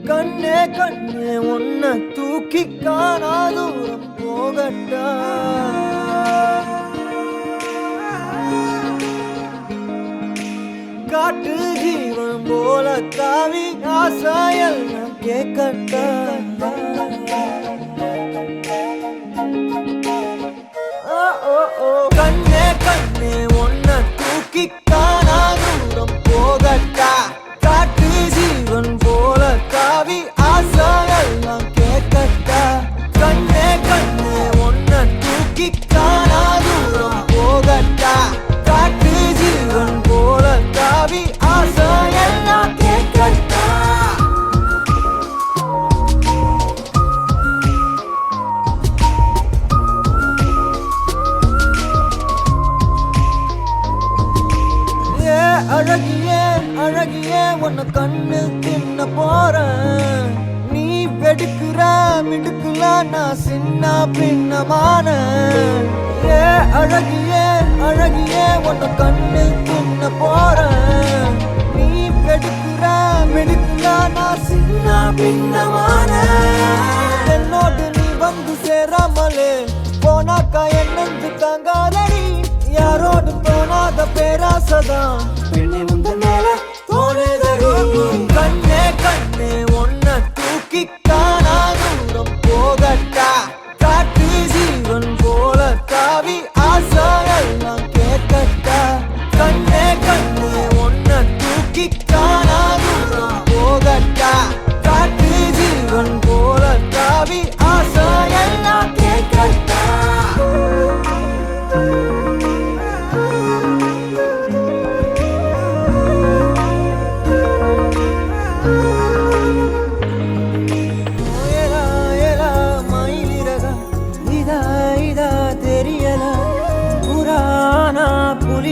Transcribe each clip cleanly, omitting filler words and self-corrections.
கண்ணே கண்ணே உன்னை தூக்கி காணாதூரம் போகட்டா காட்டு ஜீவன் போல தாவி ஆசாயெல்லாம் கேட்கட்டா கண்ணே கண்ணே உன்னை தூக்கி காணாதூரம் போகட்டா காட்டு ஜீவன் போல தாவி ஆசாயெல்லாம் கேட்கட்டா கண்ணே கண்ணே உன்னை தூக்கி காணாதூரம் போகட்டா காட்டு ஜீவன் போல தாவி ஆசாயெல்லாம் கேட்கட்டா அழகியே அழகியே உன்னை கண்ணு தின்ன போறேன் நீ வெடுக்குற மிடுக்குல நான் சின்ன பின்னமான அழகியே அழகியே உன்னை கண்ணு தின்ன போறேன் நீ வெடுக்குற மிடுக்குல நான் சின்ன பின்னமான என்னோடு நீ வந்து சேராமலே போனாக்கா என்னென்று தாங்காதடி யாரோடு தோணாத பேராசதான் பெண்ணே முந்த மேல தோணுதடி கண்ணே கண்ணே உன்னை தூக்கி காணாதூரம் போகட்டா காட்டு ஜீவன் போல தாவி ஆசாயெல்லாம் கேட்கட்டா கண்ணே கண்ணே உன்னை தூக்கி காணாதூரம் போகட்டா காட்டு ஜீவன் போல தாவி ஆசாயெல்லாம் கேட்கட்டா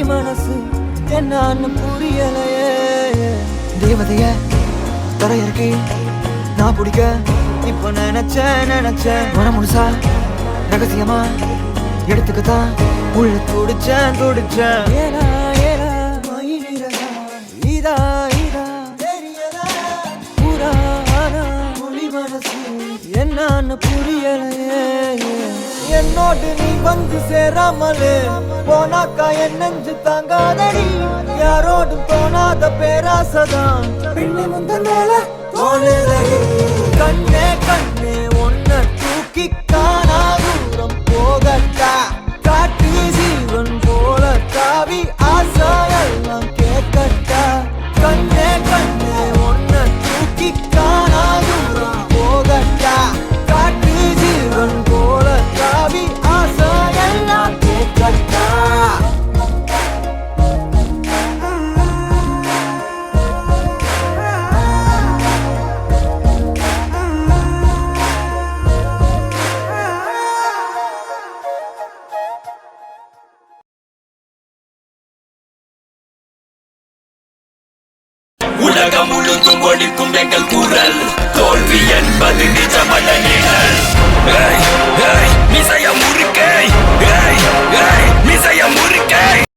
மனசு என்னன்னு புரியலையே தேவதைய தரையிறக்கி நான் பிடிக்க இப்ப நினைச்சேன் முழுசா ரகசியமா எடுத்துக்கத்தான் உள்ள துடிச்சேன் ஏலா ஏலா மயிலிறகா இதா இதா தெரியலா புராணா புலி மனசு என்னன்னு புரியலையே என்னோடு நீ வந்து சேராமலே போனாக்கா என் நெஞ்சு தாங்காதடி யாரோடும் தோணாத பேராசதான் பெண்ணே முந்த மேல தோணுதடி கண்ணே கண்ணே உன்னை தூக்கி காணாதூரம் போகட்டா காட்டு ஜீவன் போல தாவி ஆசாயெல்லாம் கேட்கட்டா கண்ணே கண்ணே உன்னை தூக்கி காணாதூரம் போகட்டா காட்டு ஜீவன் போல தாவி ஆசாயெல்லாம் கேட்கட்டா உலகம் முழுதும் ஒழிக்கும் எங்கள் குரல் தோல்வி என்பது நிஜமல்ல